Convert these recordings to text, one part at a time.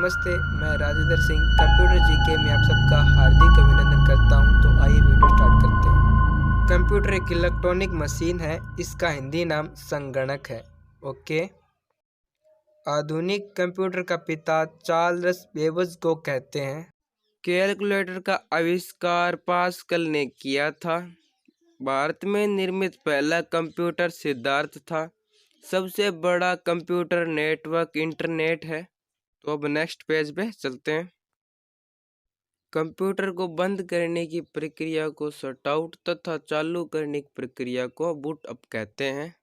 नमस्ते, मैं Rajendra Singh computer GK में आप सबका हार्दिक अभिनंदन करता हूं। तो आइए वीडियो स्टार्ट करते हैं। कंप्यूटर एक इलेक्ट्रॉनिक मशीन है, इसका हिंदी नाम संगणक है। ओके। आधुनिक कंप्यूटर का पिता चार्ल्स बेबज को कहते हैं। कैलकुलेटर का आविष्कार पास्कल ने किया था। भारत में निर्मित पहला कंप्यूटर सिद्धार्थ था। सबसे बड़ा कंप्यूटर नेटवर्क इंटरनेट है। तो अब नेक्स्ट पेज पे चलते हैं। कंप्यूटर को बंद करने की प्रक्रिया को शट आउट तथा चालू करने की प्रक्रिया को बूट अप कहते हैं।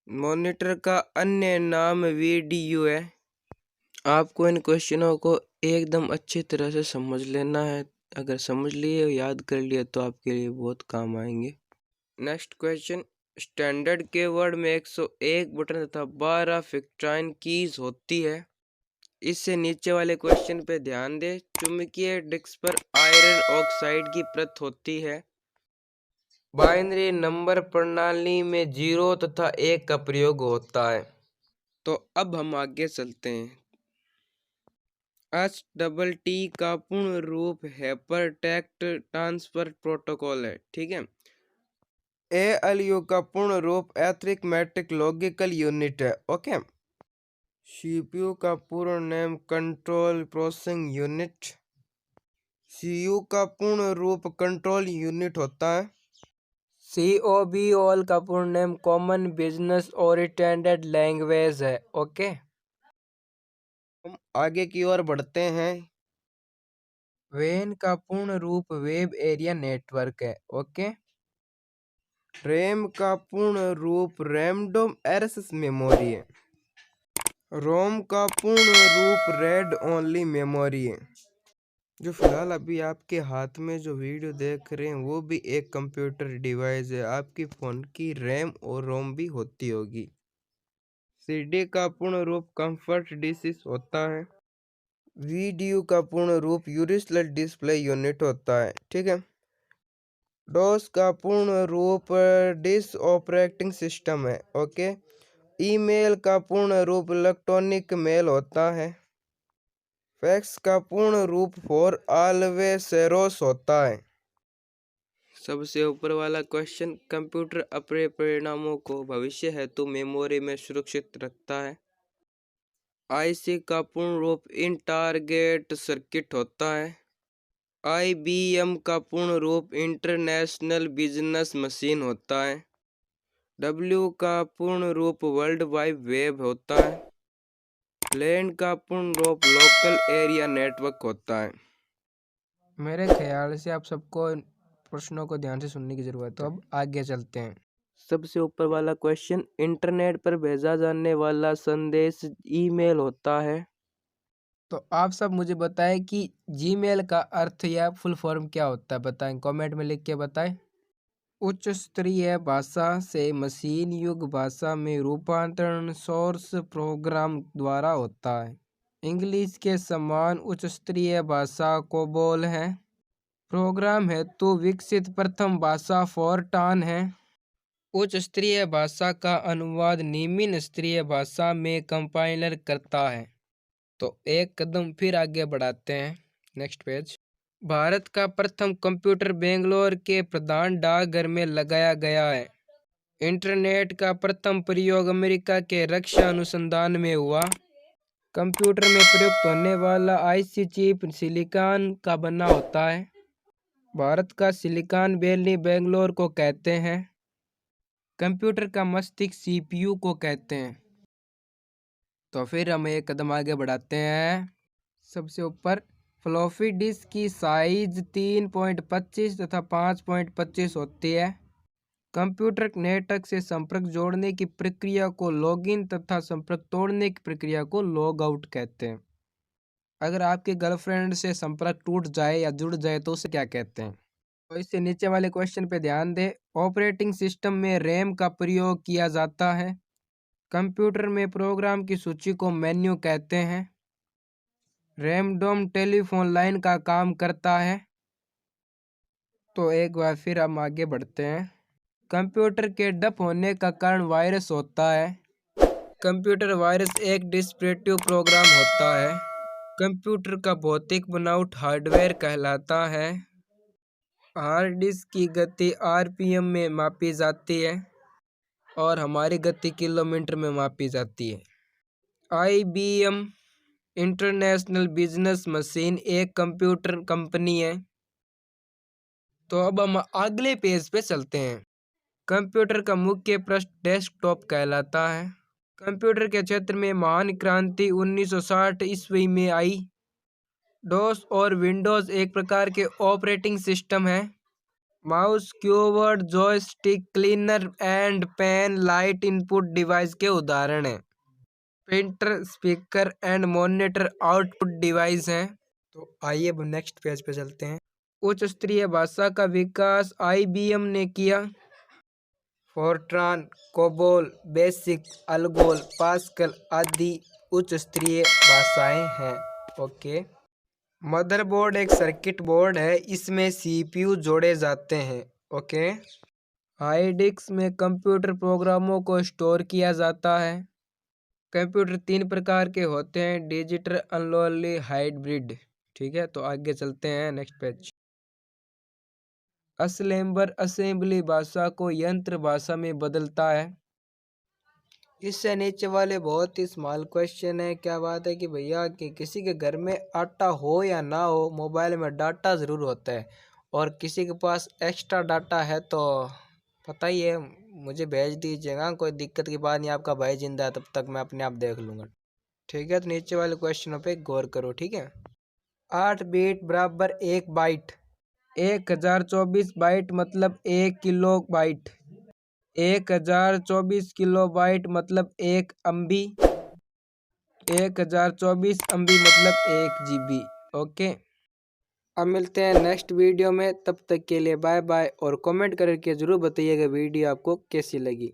मॉनिटर का अन्य नाम वीडीयू है। आपको इन क्वेश्चनों को एकदम अच्छी तरह से समझ लेना है। अगर समझ लिए याद कर लिए तो आपके लिए बहुत काम आएंगे। नेक्स्ट क्वेश्चन, स्टैंडर्ड कीवर्ड में 101 बटन तथा 12 फिक्टाइन कीज होती है। इससे नीचे वाले क्वेश्चन पे ध्यान दें। चुंबकीय डिस्क पर आयरन ऑक्साइड की परत होती है। बाइनरी नंबर प्रणाली में 0 तथा 1 का प्रयोग होता है। तो अब हम आगे चलते हैं। HTT का पूर्ण रूप हाइपर टेक्स्ट ट्रांसफर प्रोटोकॉल है। ठीक है। ALU का पूर्ण रूप अरिथमेटिक लॉजिकल यूनिट है। ओके। CPU का पूर्ण नाम कंट्रोल प्रोसेसिंग यूनिट। CU का पूर्ण रूप कंट्रोल यूनिट होता है। COBOL का पूर्ण नाम कॉमन बिजनेस ओरिएंटेड लैंग्वेज है। ओके। हम आगे की ओर बढ़ते हैं। WAN का पूर्ण रूप वेब एरिया नेटवर्क है। ओके। RAM का पूर्ण रूप रैंडम एक्सेस मेमोरी है। रोम का पूर्ण रूप रेड ओनली मेमोरी है। जो फिलहाल अभी आपके हाथ में जो वीडियो देख रहे हैं वो भी एक कंप्यूटर डिवाइस है। आपकी फ़ोन की रैम और रोम भी होती होगी। CD का पूर्ण रूप कंफर्ट डिस्क होता है। VDU का पूर्ण रूप यूनिवर्सल डिस्प्ले यूनिट होता है। ठीक है। DOS का पूर्ण रूप डिस्क ऑपरेटिंग सिस्टम है। ओके। ईमेल का पूर्ण रूप इलेक्ट्रॉनिक मेल होता है। फैक्स का पूर्ण रूप फॉर ऑलवेज होता है। सबसे ऊपर वाला क्वेश्चन, कंप्यूटर अपने परिणामों को भविष्य हेतु मेमोरी में सुरक्षित रखता है। IC का पूर्ण रूप इन टारगेट सर्किट होता है। IBM का पूर्ण रूप इंटरनेशनल बिजनेस मशीन होता है। W का पूर्ण रूप वर्ल्ड वाइड वेब होता है। LAN का पूर्ण रूप लोकल एरिया नेटवर्क होता है। मेरे ख्याल से आप सबको प्रश्नों को ध्यान से सुनने की जरूरत है। तो अब आगे चलते हैं। सबसे ऊपर वाला क्वेश्चन, इंटरनेट पर भेजा जाने वाला संदेश ईमेल होता है। तो आप सब मुझे बताएं कि जीमेल का अर्थ या फुल फॉर्म क्या होता है। बताएं, कमेंट में लिख के बताएं। उच्च स्तरीय भाषा से मशीन युग भाषा में रूपांतरण सोर्स प्रोग्राम द्वारा होता है। इंग्लिश के समान उच्च स्तरीय भाषा कोबोल है। प्रोग्राम हेतु विकसित प्रथम भाषा फोरट्रान है। उच्च स्तरीय भाषा का अनुवाद निम्न स्तरीय भाषा में कंपाइलर करता है। तो एक कदम फिर आगे बढ़ाते हैं। Next page. भारत का प्रथम कंप्यूटर बेंगलोर के प्रधान डाकघर में लगाया गया है। इंटरनेट का प्रथम प्रयोग अमेरिका के रक्षा अनुसंधान में हुआ। कंप्यूटर में प्रयुक्त होने वाला IC चिप सिलिकॉन का बना होता है। भारत का सिलिकॉन वैली बेंगलोर को कहते हैं। कंप्यूटर का मस्तिष्क CPU को कहते हैं। तो फिर हम एक कदम आगे बढ़ाते हैं। सबसे ऊपर, फ्लॉपी डिस्क की साइज 3.25 तथा 5.25 होती है। कंप्यूटर नेटवर्क से संपर्क जोड़ने की प्रक्रिया को लॉगिन तथा संपर्क तोड़ने की प्रक्रिया को लॉग आउट कहते हैं। अगर आपके गर्लफ्रेंड से संपर्क टूट जाए या जुड़ जाए तो उसे क्या कहते हैं। तो इससे नीचे वाले क्वेश्चन पे ध्यान दें। ऑपरेटिंग सिस्टम में रैम का प्रयोग किया जाता है। कंप्यूटर में प्रोग्राम की सूची को मेन्यू कहते हैं। रैंडम टेलीफोन लाइन का काम करता है। तो एक बार फिर हम आगे बढ़ते हैं। कंप्यूटर के डप होने का कारण वायरस होता है। कंप्यूटर वायरस एक डिस्क्रिप्टिव प्रोग्राम होता है। कंप्यूटर का भौतिक बनावट हार्डवेयर कहलाता है। हार्ड डिस्क की गति आरपीएम में मापी जाती है और हमारी गति किलोमीटर में मापी जाती है। आईबीएम इंटरनेशनल बिजनेस मशीन एक कंप्यूटर कंपनी है। तो अब हम अगले पेज पे चलते हैं। कंप्यूटर का मुख्य पृष्ठ डेस्कटॉप कहलाता है। कंप्यूटर के क्षेत्र में महान क्रांति 1960 ईस्वी में आई। डोस और विंडोज एक प्रकार के ऑपरेटिंग सिस्टम है। Mouse, keyboard, joystick, cleaner and pen light input device के उदाहरण हैं। Printer, speaker and monitor output device हैं। तो आइए अब नेक्स्ट पेज पे चलते हैं। उच्च स्तरीय भाषा का विकास आईबीएम ने किया। फोर्ट्रान, कोबोल, बेसिक, अलगोल, पास्कल आदि उच्च स्तरीय भाषाएं हैं। ओके। मदरबोर्ड एक सर्किट बोर्ड है, इसमें सीपीयू जोड़े जाते हैं। ओके। हार्ड डिस्क में कंप्यूटर प्रोग्रामों को स्टोर किया जाता है। कंप्यूटर 3 प्रकार के होते हैं, डिजिटल, अनलॉली, हाइब्रिड। ठीक है, तो आगे चलते हैं नेक्स्ट पेज। असेंबलर असेंबली भाषा को यंत्र भाषा में बदलता है। इससे नीचे वाले बहुत ही स्मॉल क्वेश्चन है। क्या बात है कि भैया कि किसी के घर में आटा हो या ना हो, मोबाइल में डाटा ज़रूर होता है, और किसी के पास एक्स्ट्रा डाटा है तो पता ही है, मुझे भेज दीजिएगा। कोई दिक्कत की बात नहीं, आपका भाई जिंदा है तब तक मैं अपने आप देख लूँगा। ठीक है, तो नीचे वाले क्वेश्चनों पे गौर करो। ठीक है। 8 बीट बराबर 1 बाइट। 1024 बाइट मतलब 1 किलो बाइट। 1024 किलो बाइट मतलब 1 MB। 1024 MB मतलब 1 GB। ओके। अब मिलते हैं नेक्स्ट वीडियो में, तब तक के लिए बाय बाय, और कमेंट करके ज़रूर बताइएगा वीडियो आपको कैसी लगी।